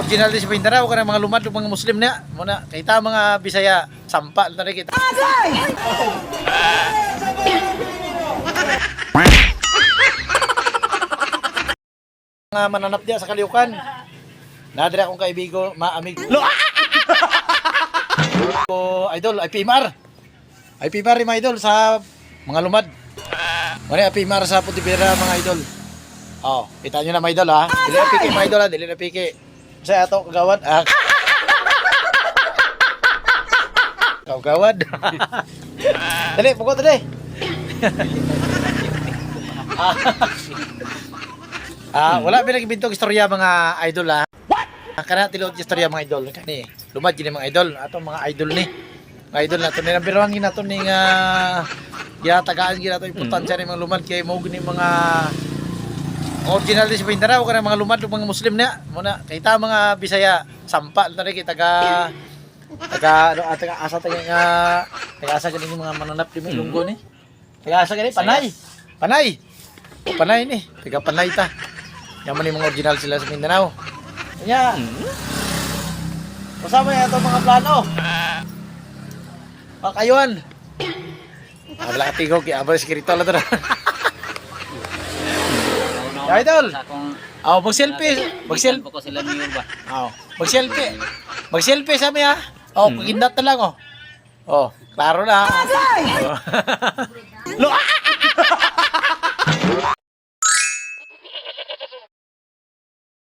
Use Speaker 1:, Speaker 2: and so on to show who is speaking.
Speaker 1: Original din sa Mindanao ka mga lumad ng mga Muslim na muna kita mga Bisaya sampa na rin kita. Mga mananap diya sa Kaliukan. Nadira akong kaibigo, maamig. Idol, IPMR. IPMR mga idol sa mga lumad. Muna IPMR sa Putipira mga idol. Oh, kita nyo na mga idol ha. Dili na piki mga idol ha, dili na piki. Saya ato kagawad. Kagawad. Dali, pukot dali. Wala pinagbintong istorya mga idol ha. Kana tilod istorya mga idol kani. Lumad gini mga idol, ato mga idol ni. Mga idol nato ni nabiruan ginato ning ginatagaan ginato importansya ni mga lumad kay mao gini mga original din sa Mindanao ka mga lumad ng mga Muslim na muna kita mga Bisaya sampa na rin kita taga asa asa gani mga mananap di may lunggo ni taga asa gani panay ni taga panay ta yaman ni mga original sila sa Mindanao kanya kasama yan itong mga plano pakayuan wala katigog kaya abang sikirito lang ito na idol. Mag-selfie. Mag-selfie
Speaker 2: ko sila mayor ba?
Speaker 1: Mag-selfie. Mag-selfie sa mi ha. Pagindat na lang oh. Klaro na.